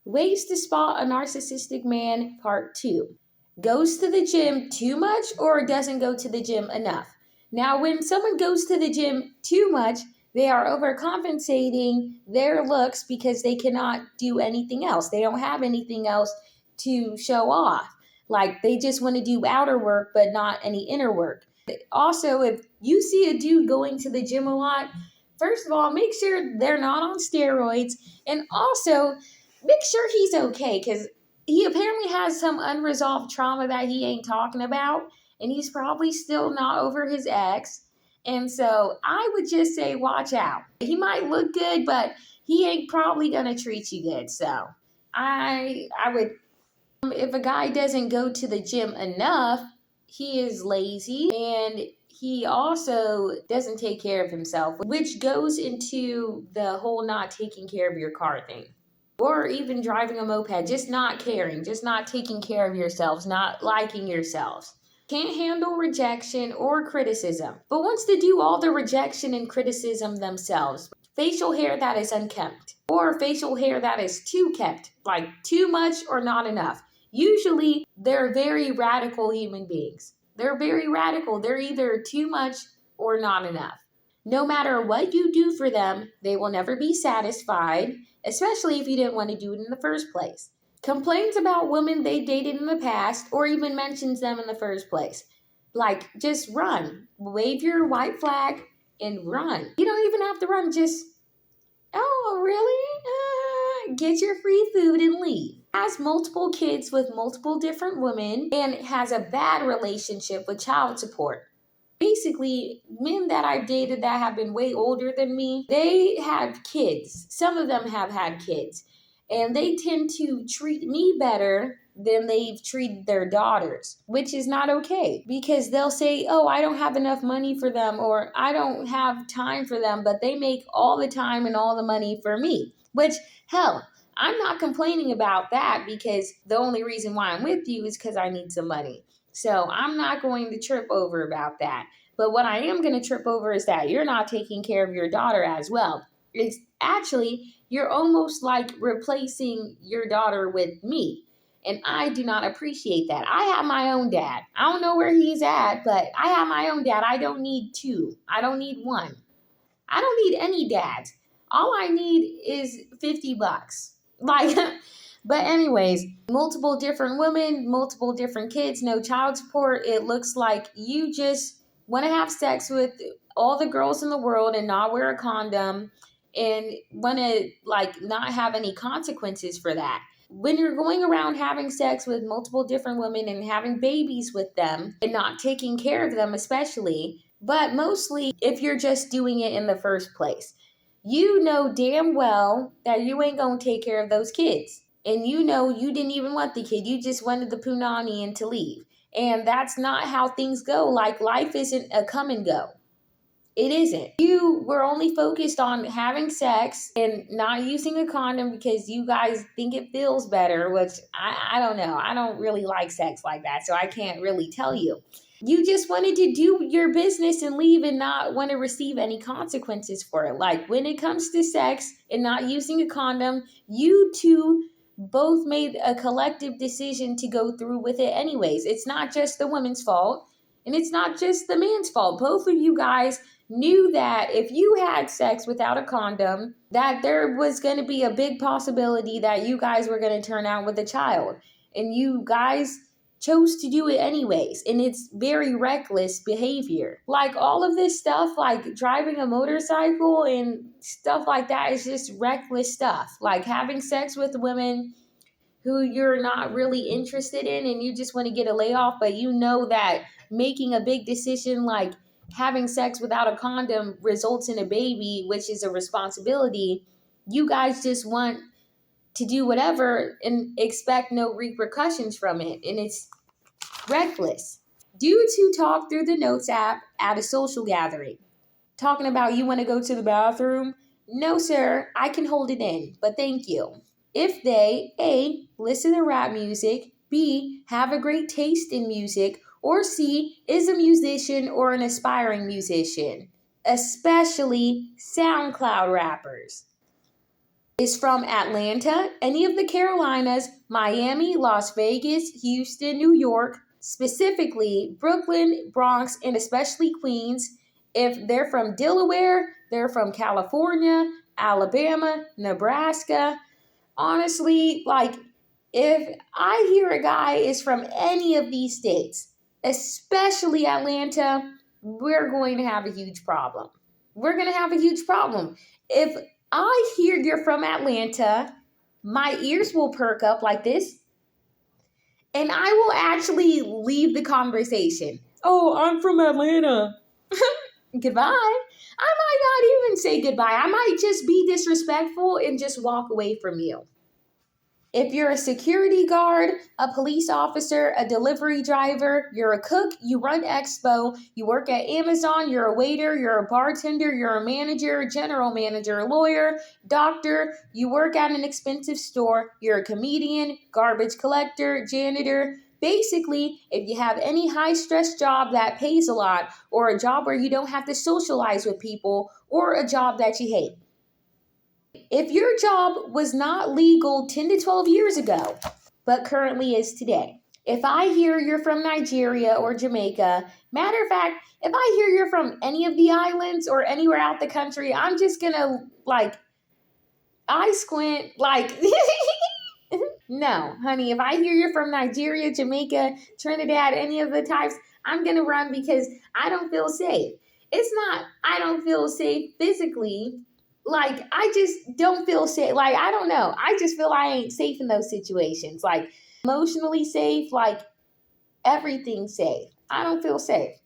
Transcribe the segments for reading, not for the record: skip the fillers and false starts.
Ways to spot a narcissistic man, part 2. Goes to the gym too much or doesn't go to the gym enough. Now, when someone goes to the gym too much, they are overcompensating their looks because they cannot do anything else. They don't have anything else to show off. Like they just want to do outer work, but not any inner work. Also, if you see a dude going to the gym a lot, first of all, make sure they're not on steroids. And also, make sure he's okay because he apparently has some unresolved trauma that he ain't talking about. And he's probably still not over his ex. And so I would just say, watch out. He might look good, but he ain't probably going to treat you good. So I would, if a guy doesn't go to the gym enough, he is lazy and he also doesn't take care of himself, which goes into the whole not taking care of your car thing. Or even driving a moped, just not caring, just not taking care of yourselves, not liking yourselves. Can't handle rejection or criticism, but wants to do all the rejection and criticism themselves. Facial hair that is unkempt, or facial hair that is too kept, like too much or not enough. Usually, they're very radical human beings. They're very radical. They're either too much or not enough. No matter what you do for them, they will never be satisfied, especially if you didn't want to do it in the first place. Complains about women they dated in the past or even mentions them in the first place. Like, just run. Wave your white flag and run. You don't even have to run, just, oh, really? Get your free food and leave. Has multiple kids with multiple different women and has a bad relationship with child support. Basically, men that I've dated that have been way older than me, they have kids. Some of them have had kids. And they tend to treat me better than they've treated their daughters, which is not okay because they'll say, oh, I don't have enough money for them or I don't have time for them, but they make all the time and all the money for me, which, hell, I'm not complaining about that because the only reason why I'm with you is because I need some money. So I'm not going to trip over about that. But what I am going to trip over is that you're not taking care of your daughter as well. It's actually, you're almost like replacing your daughter with me. And I do not appreciate that. I have my own dad. I don't know where he's at, but I have my own dad. I don't need two. I don't need one. I don't need any dads. All I need is $50. Like, but anyways, multiple different women, multiple different kids, no child support. It looks like you just want to have sex with all the girls in the world and not wear a condom and want to like not have any consequences for that. When you're going around having sex with multiple different women and having babies with them and not taking care of them especially, but mostly if you're just doing it in the first place, you know damn well that you ain't going to take care of those kids. And you know you didn't even want the kid. You just wanted the punani and to leave. And that's not how things go. Like life isn't a come and go. It isn't. You were only focused on having sex and not using a condom because you guys think it feels better, which I don't know. I don't really like sex like that, so I can't really tell you. You just wanted to do your business and leave and not want to receive any consequences for it. Like when it comes to sex and not using a condom, you two both made a collective decision to go through with it anyways. It's not just the woman's fault and it's not just the man's fault. Both of you guys knew that if you had sex without a condom, that there was going to be a big possibility that you guys were going to turn out with a child. And you guys chose to do it anyways. And it's very reckless behavior. Like all of this stuff, like driving a motorcycle and stuff like that is just reckless stuff. Like having sex with women who you're not really interested in and you just want to get a layoff, but you know that making a big decision like having sex without a condom results in a baby, which is a responsibility. You guys just want to do whatever and expect no repercussions from it. And it's reckless. Dudes who talk through the notes app at a social gathering. Talking about you want to go to the bathroom? No, sir, I can hold it in, but thank you. If they, A, listen to rap music, B, have a great taste in music, or C, is a musician or an aspiring musician, especially SoundCloud rappers. is from Atlanta, any of the Carolinas, Miami, Las Vegas, Houston, New York, specifically Brooklyn, Bronx, and especially Queens. If they're from Delaware, they're from California, Alabama, Nebraska. Honestly, like, if I hear a guy is from any of these states, especially Atlanta, we're going to have a huge problem. We're going to have a huge problem. If I hear you're from Atlanta, my ears will perk up like this, and I will actually leave the conversation. Oh, I'm from Atlanta. Goodbye. I might not even say goodbye. I might just be disrespectful and just walk away from you. If you're a security guard, a police officer, a delivery driver, you're a cook, you run expo, you work at Amazon, you're a waiter, you're a bartender, you're a manager, general manager, lawyer, doctor, you work at an expensive store, you're a comedian, garbage collector, janitor. Basically, if you have any high stress job that pays a lot, or a job where you don't have to socialize with people, or a job that you hate. If your job was not legal 10 to 12 years ago, but currently is today, if I hear you're from Nigeria or Jamaica, matter of fact, if I hear you're from any of the islands or anywhere out the country, I'm just gonna, I squint, no, honey, if I hear you're from Nigeria, Jamaica, Trinidad, any of the types, I'm gonna run because I don't feel safe. It's not, I don't feel safe physically. I just don't feel safe. I don't know. I just feel I ain't safe in those situations. Emotionally safe, everything safe. I don't feel safe.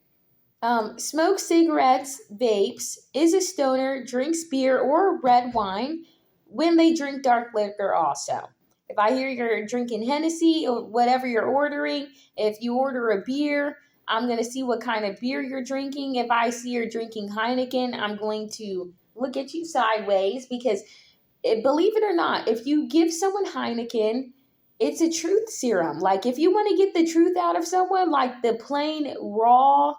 Smokes cigarettes, vapes, is a stoner, drinks beer or red wine when they drink dark liquor also. If I hear you're drinking Hennessy or whatever you're ordering, if you order a beer, I'm going to see what kind of beer you're drinking. If I see you're drinking Heineken, I'm going to look at you sideways because, believe it or not, if you give someone Heineken, it's a truth serum. If you want to get the truth out of someone, the plain raw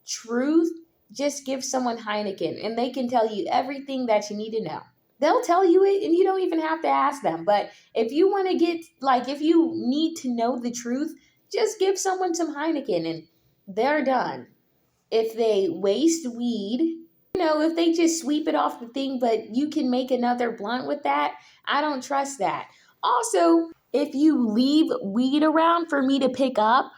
truth, just give someone Heineken and they can tell you everything that you need to know. They'll tell you it and you don't even have to ask them. But if you want to get, if you need to know the truth, just give someone some Heineken and they're done. If they waste weed, if they just sweep it off the thing, but you can make another blunt with that, I don't trust that. Also, if you leave weed around for me to pick up,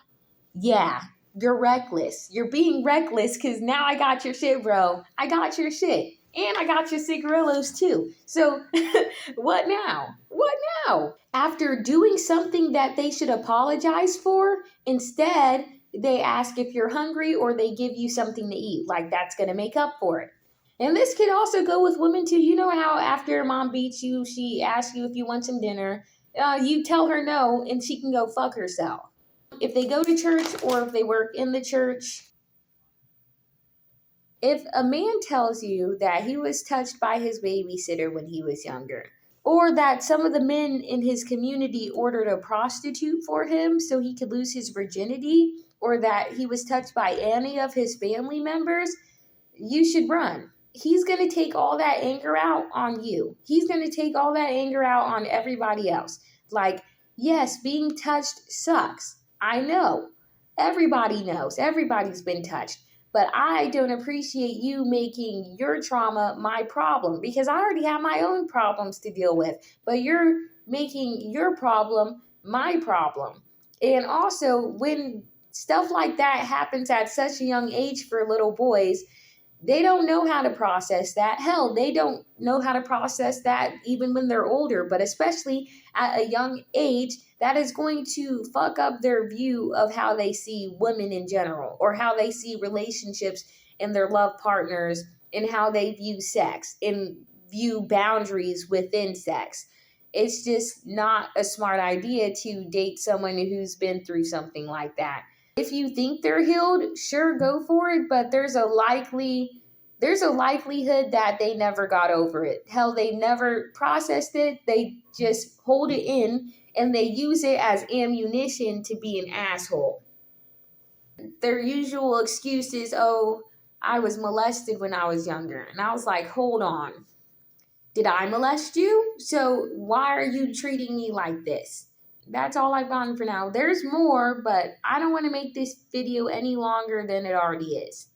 yeah, you're reckless. You're being reckless because now I got your shit, bro. I got your shit. And I got your cigarillos too. So what now? What now? After doing something that they should apologize for, instead, they ask if you're hungry or they give you something to eat. That's going to make up for it. And this could also go with women too. You know how after mom beats you, she asks you if you want some dinner. You tell her no and she can go fuck herself. If they go to church or if they work in the church, if a man tells you that he was touched by his babysitter when he was younger, or that some of the men in his community ordered a prostitute for him so he could lose his virginity, or that he was touched by any of his family members, you should run. He's going to take all that anger out on you. He's going to take all that anger out on everybody else. Yes, being touched sucks. I know. Everybody knows. Everybody's been touched. But I don't appreciate you making your trauma my problem because I already have my own problems to deal with. But you're making your problem my problem. And also, when stuff like that happens at such a young age for little boys, they don't know how to process that. Hell, they don't know how to process that even when they're older, but especially at a young age, that is going to fuck up their view of how they see women in general, or how they see relationships and their love partners, and how they view sex and view boundaries within sex. It's just not a smart idea to date someone who's been through something like that. If you think they're healed, sure, go for it, but there's a likelihood that they never got over it. Hell, they never processed it. They just hold it in and they use it as ammunition to be an asshole. Their usual excuse is, oh, I was molested when I was younger. And I was like, hold on. Did I molest you? So why are you treating me like this? That's all I've gotten for now. There's more, but I don't want to make this video any longer than it already is.